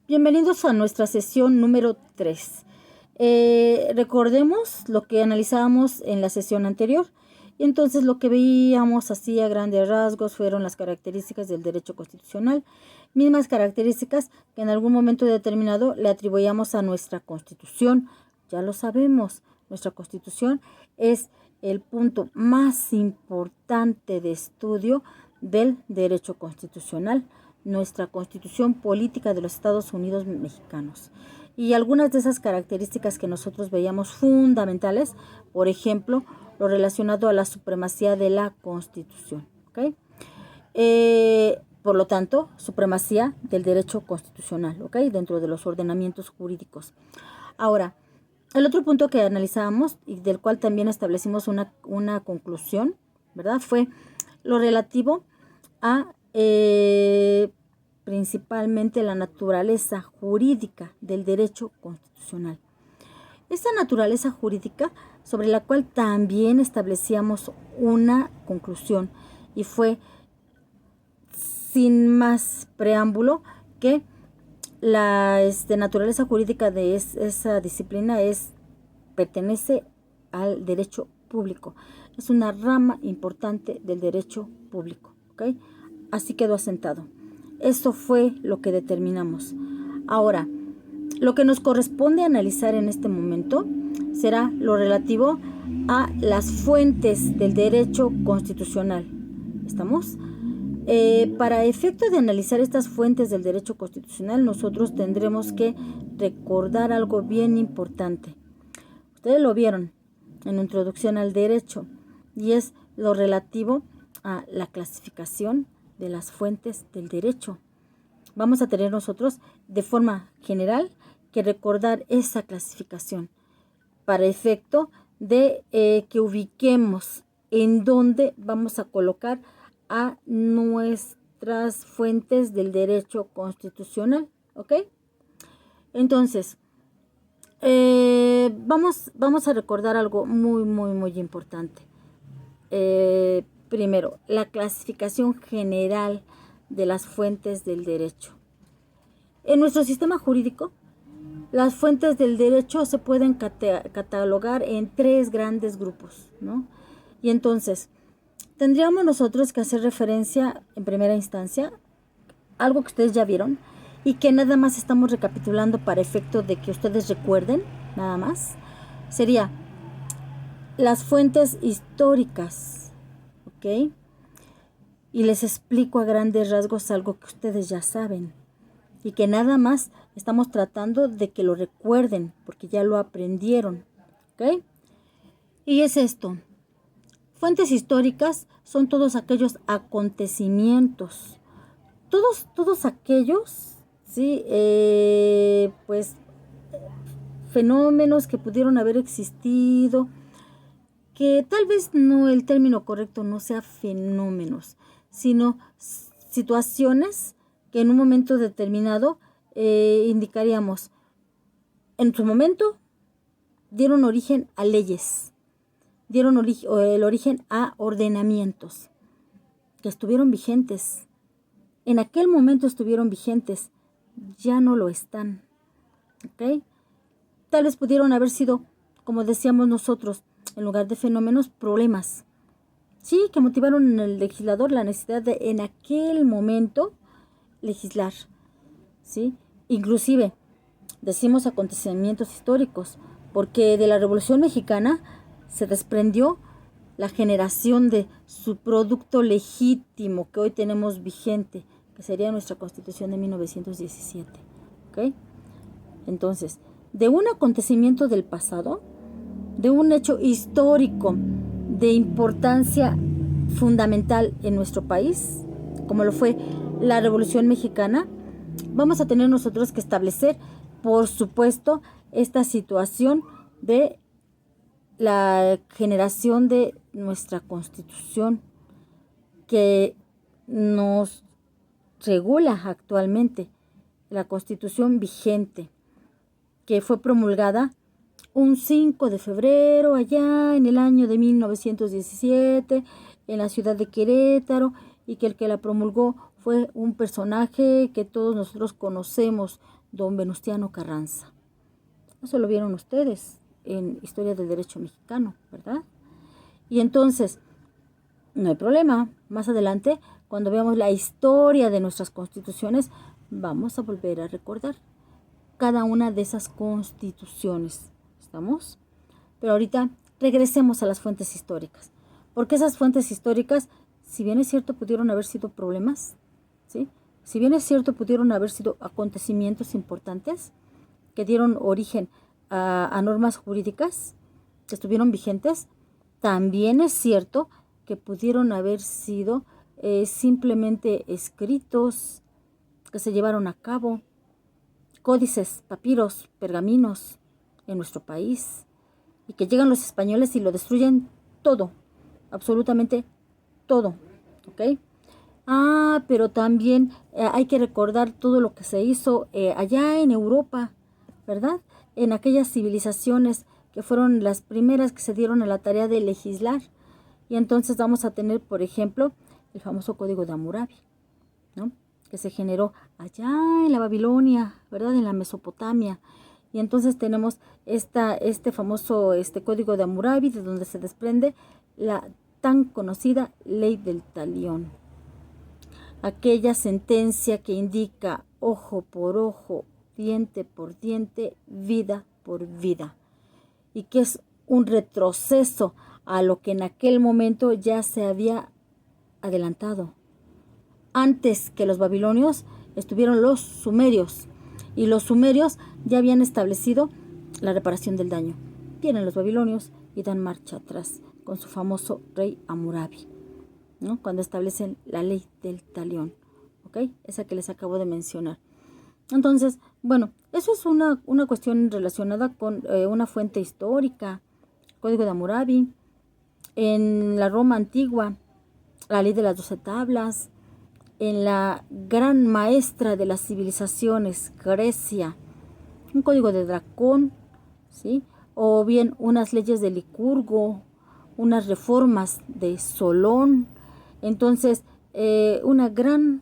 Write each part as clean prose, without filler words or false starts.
Bienvenidos a nuestra sesión número 3. Recordemos lo que analizábamos en la sesión anterior. Y entonces lo que veíamos así a grandes rasgos fueron las características del derecho constitucional, mismas características que en algún momento determinado le atribuíamos a nuestra Constitución. Ya lo sabemos, nuestra Constitución es el punto más importante de estudio del derecho constitucional, nuestra Constitución Política de los Estados Unidos Mexicanos. Y algunas de esas características que nosotros veíamos fundamentales, por ejemplo, lo relacionado a la supremacía de la Constitución. ¿Okay? Por lo tanto, supremacía del derecho constitucional, ¿okay? Dentro de los ordenamientos jurídicos. Ahora, el otro punto que analizábamos y del cual también establecimos una conclusión, ¿verdad? Fue lo relativo a principalmente la naturaleza jurídica del derecho constitucional. Esta naturaleza jurídica sobre la cual también establecíamos una conclusión y fue, sin más preámbulo, que la naturaleza jurídica de esa disciplina pertenece al derecho público. Es una rama importante del derecho público. ¿Okay? Así quedó asentado. Eso fue lo que determinamos. Ahora, lo que nos corresponde analizar en este momento será lo relativo a las fuentes del derecho constitucional. ¿Estamos? Para efecto de analizar estas fuentes del derecho constitucional, nosotros tendremos que recordar algo bien importante. Ustedes lo vieron en Introducción al Derecho, y es lo relativo a la clasificación de las fuentes del derecho. Vamos a tener nosotros de forma general que recordar esa clasificación para efecto de que ubiquemos en dónde vamos a colocar a nuestras fuentes del derecho constitucional. ¿Ok? Entonces, vamos a recordar algo muy importante. Primero, la clasificación general de las fuentes del derecho. En nuestro sistema jurídico, las fuentes del derecho se pueden catalogar en 3 grandes grupos, ¿no? Y entonces, tendríamos nosotros que hacer referencia en primera instancia, algo que ustedes ya vieron, y que nada más estamos recapitulando para efecto de que ustedes recuerden, nada más, sería las fuentes históricas. ¿Ok? Y les explico a grandes rasgos algo que ustedes ya saben y que nada más estamos tratando de que lo recuerden porque ya lo aprendieron. ¿Ok? Y es esto. Fuentes históricas son todos aquellos acontecimientos, todos aquellos, ¿sí? Pues fenómenos que pudieron haber existido, que tal vez no, el término correcto no sea fenómenos, sino situaciones que en un momento determinado indicaríamos, en su momento dieron origen a leyes, dieron el origen a ordenamientos que estuvieron vigentes. En aquel momento estuvieron vigentes, ya no lo están. ¿Ok? Tal vez pudieron haber sido, como decíamos nosotros, en lugar de fenómenos, problemas. Sí, que motivaron en el legislador la necesidad de en aquel momento legislar. ¿Sí? Inclusive, decimos acontecimientos históricos, porque de la Revolución Mexicana se desprendió la generación de su producto legítimo que hoy tenemos vigente, que sería nuestra Constitución de 1917. ¿Ok? Entonces, de un acontecimiento del pasado, de un hecho histórico de importancia fundamental en nuestro país, como lo fue la Revolución Mexicana, vamos a tener nosotros que establecer, por supuesto, esta situación de la generación de nuestra Constitución que nos regula actualmente, la Constitución vigente, que fue promulgada un 5 de febrero allá en el año de 1917 en la ciudad de Querétaro, y que el que la promulgó fue un personaje que todos nosotros conocemos, don Venustiano Carranza. Eso lo vieron ustedes en Historia del Derecho Mexicano, ¿verdad? Y entonces, no hay problema. Más adelante, cuando veamos la historia de nuestras constituciones, vamos a volver a recordar cada una de esas constituciones. ¿Estamos? Pero ahorita regresemos a las fuentes históricas. Porque esas fuentes históricas, si bien es cierto, pudieron haber sido problemas, ¿sí? Si bien es cierto, pudieron haber sido acontecimientos importantes que dieron origen a normas jurídicas que estuvieron vigentes, también es cierto que pudieron haber sido simplemente escritos que se llevaron a cabo, códices, papiros, pergaminos en nuestro país, y que llegan los españoles y lo destruyen todo, absolutamente todo, ¿ok? Pero también hay que recordar todo lo que se hizo allá en Europa, ¿verdad? En aquellas civilizaciones que fueron las primeras que se dieron a la tarea de legislar. Y entonces vamos a tener, por ejemplo, el famoso Código de Hammurabi, ¿no? Que se generó allá en la Babilonia, ¿verdad? En la Mesopotamia. Y entonces tenemos este famoso Código de Hammurabi, de donde se desprende la tan conocida Ley del Talión. Aquella sentencia que indica ojo por ojo, diente por diente, vida por vida. Y que es un retroceso a lo que en aquel momento ya se había adelantado. Antes que los babilonios estuvieron los sumerios, y los sumerios ya habían establecido la reparación del daño. Vienen los babilonios y dan marcha atrás con su famoso rey Hammurabi, ¿no? Cuando establecen la ley del talión, ¿ok? Esa que les acabo de mencionar. Entonces, bueno, eso es una cuestión relacionada con una fuente histórica, Código de Hammurabi. En la Roma antigua, la ley de las 12 tablas. En la gran maestra de las civilizaciones, Grecia, un código de Dracón, ¿sí? O bien unas leyes de Licurgo, unas reformas de Solón. Entonces, una gran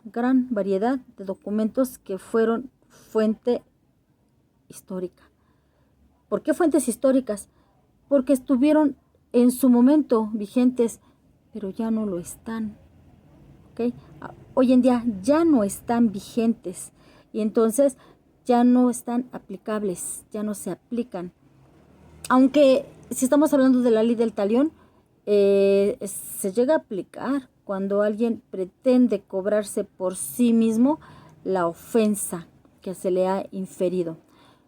variedad de documentos que fueron fuente histórica. ¿Por qué fuentes históricas? Porque estuvieron en su momento vigentes, pero ya no lo están. ¿Okay? Hoy en día ya no están vigentes y entonces ya no están aplicables, ya no se aplican. Aunque si estamos hablando de la ley del talión, se llega a aplicar cuando alguien pretende cobrarse por sí mismo la ofensa que se le ha inferido.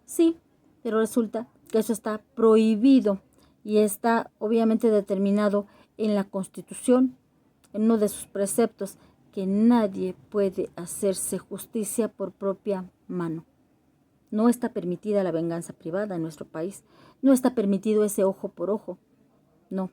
Sí, pero resulta que eso está prohibido y está obviamente determinado en la Constitución, en uno de sus preceptos, que nadie puede hacerse justicia por propia mano. No está permitida la venganza privada en nuestro país. No está permitido ese ojo por ojo. No.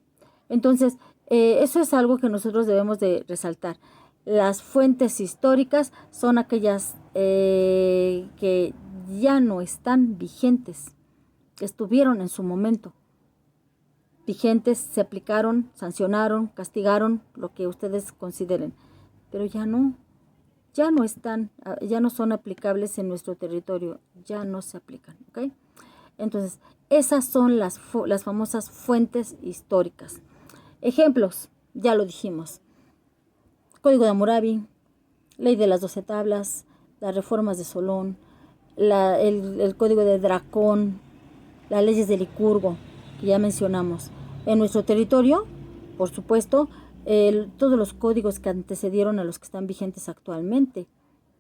Entonces, eso es algo que nosotros debemos de resaltar. Las fuentes históricas son aquellas que ya no están vigentes, que estuvieron en su momento vigentes, se aplicaron, sancionaron, castigaron, lo que ustedes consideren, pero ya no están, ya no son aplicables en nuestro territorio, ya no se aplican, ¿ok? Entonces, esas son las famosas fuentes históricas. Ejemplos, ya lo dijimos: Código de Hammurabi, Ley de las 12 tablas, las reformas de Solón, el Código de Dracón, las leyes de Licurgo, que ya mencionamos. En nuestro territorio, por supuesto, todos los códigos que antecedieron a los que están vigentes actualmente,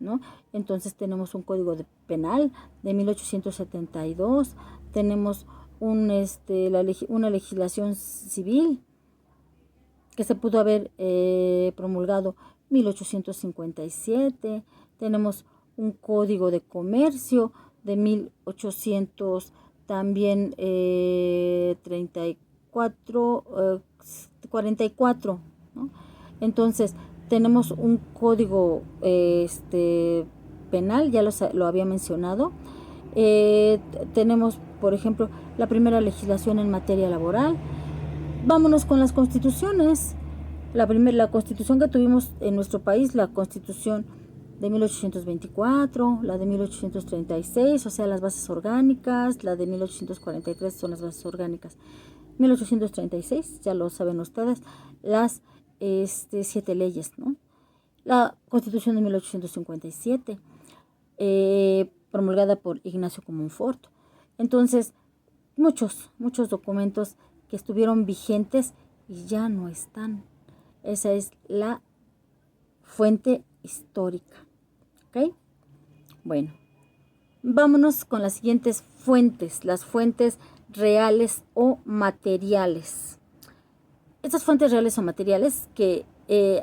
¿no? Entonces tenemos un código penal de 1872, tenemos una legislación civil que se pudo haber promulgado 1857, tenemos un código de comercio de 1800 también 44, ¿no? Entonces tenemos un código penal, ya lo había mencionado. Tenemos, por ejemplo, la primera legislación en materia laboral. Vámonos con las constituciones. La constitución que tuvimos en nuestro país, la constitución de 1824, la de 1836, o sea, las bases orgánicas, la de 1843 son las bases orgánicas. 1836, ya lo saben ustedes, las 7 leyes, ¿no? La constitución de 1857, promulgada por Ignacio Comonfort. Entonces, muchos documentos que estuvieron vigentes y ya no están. Esa es la fuente histórica. ¿Ok? Bueno, vámonos con las siguientes fuentes, las fuentes reales o materiales. Estas fuentes reales o materiales, que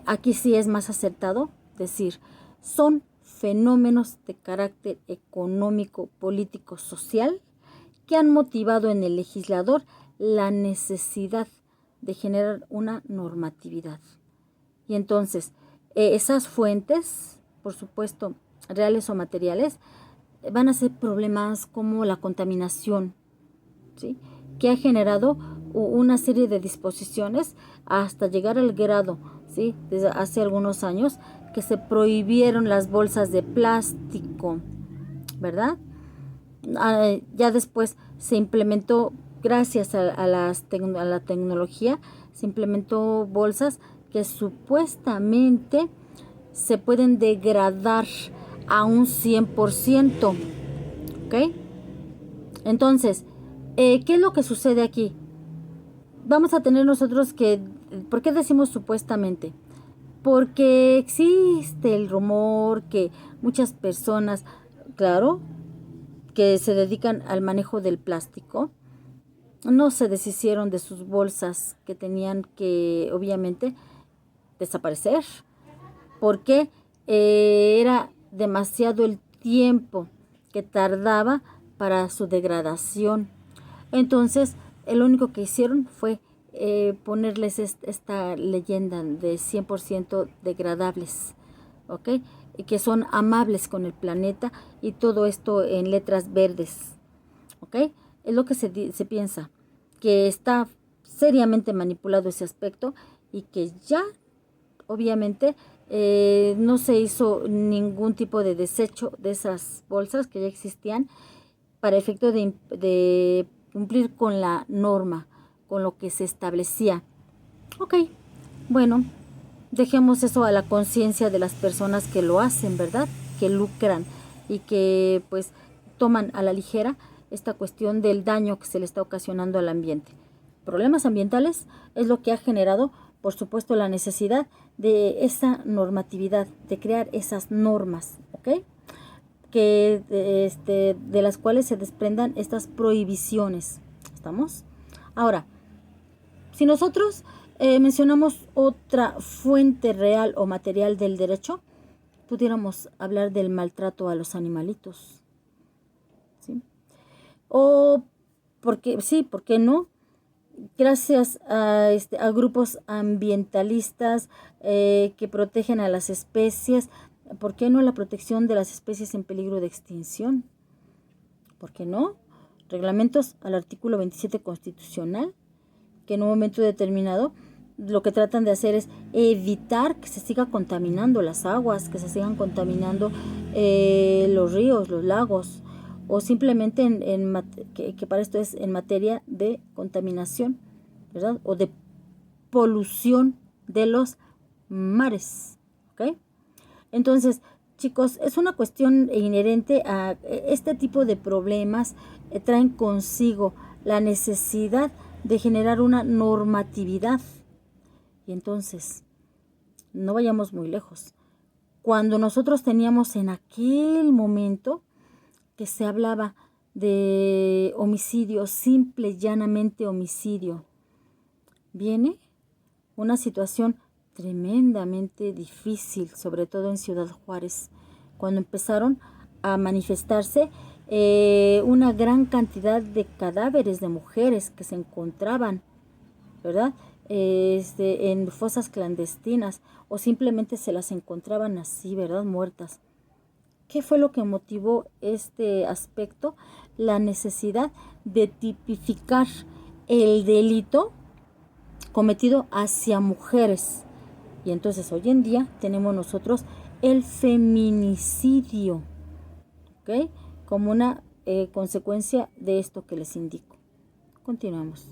aquí sí es más acertado decir, son fenómenos de carácter económico, político, social, que han motivado en el legislador la necesidad de generar una normatividad. Y entonces, esas fuentes, por supuesto, reales o materiales, van a ser problemas como la contaminación, ¿sí?, que ha generado una serie de disposiciones hasta llegar al grado, ¿sí?, desde hace algunos años, que se prohibieron las bolsas de plástico, ¿verdad? Ya después se implementó, gracias a la tecnología, se implementó bolsas que supuestamente se pueden degradar a un 100%, ¿ok? Entonces, ¿qué es lo que sucede aquí? Vamos a tener nosotros que, ¿por qué decimos supuestamente? Porque existe el rumor que muchas personas, claro, que se dedican al manejo del plástico, no se deshicieron de sus bolsas que tenían que, obviamente, desaparecer, porque era demasiado el tiempo que tardaba para su degradación. Entonces, lo único que hicieron fue ponerles esta leyenda de 100% degradables, ¿ok? Y que son amables con el planeta, y todo esto en letras verdes, ¿ok? Es lo que se piensa, que está seriamente manipulado ese aspecto, y que ya, obviamente, no se hizo ningún tipo de desecho de esas bolsas que ya existían para efecto de cumplir con la norma, con lo que se establecía. Ok, bueno, dejemos eso a la conciencia de las personas que lo hacen, ¿verdad? Que lucran y que pues toman a la ligera esta cuestión del daño que se le está ocasionando al ambiente. Problemas ambientales es lo que ha generado, por supuesto, la necesidad de esa normatividad, de crear esas normas, ¿ok? Que de las cuales se desprendan estas prohibiciones. ¿Estamos? Ahora, si nosotros mencionamos otra fuente real o material del derecho, pudiéramos hablar del maltrato a los animalitos, ¿sí? O, porque sí, ¿por qué no? Gracias a grupos ambientalistas que protegen a las especies, ¿por qué no la protección de las especies en peligro de extinción? ¿Por qué no? Reglamentos al artículo 27 constitucional, que en un momento determinado lo que tratan de hacer es evitar que se siga contaminando las aguas, que se sigan contaminando los ríos, los lagos, o simplemente que para esto es en materia de contaminación, ¿verdad? O de polución de los mares, ¿ok? Entonces, chicos, es una cuestión inherente a este tipo de problemas, traen consigo la necesidad de generar una normatividad. Y entonces, no vayamos muy lejos. Cuando nosotros teníamos en aquel momento que se hablaba de homicidio, simple, llanamente homicidio, viene una situación tremendamente difícil, sobre todo en Ciudad Juárez, cuando empezaron a manifestarse una gran cantidad de cadáveres de mujeres que se encontraban, ¿verdad?, en fosas clandestinas, o simplemente se las encontraban así, ¿verdad?, muertas. ¿Qué fue lo que motivó este aspecto? La necesidad de tipificar el delito cometido hacia mujeres, Y entonces hoy en día tenemos nosotros el feminicidio, ¿ok? Como una consecuencia de esto que les indico. Continuamos.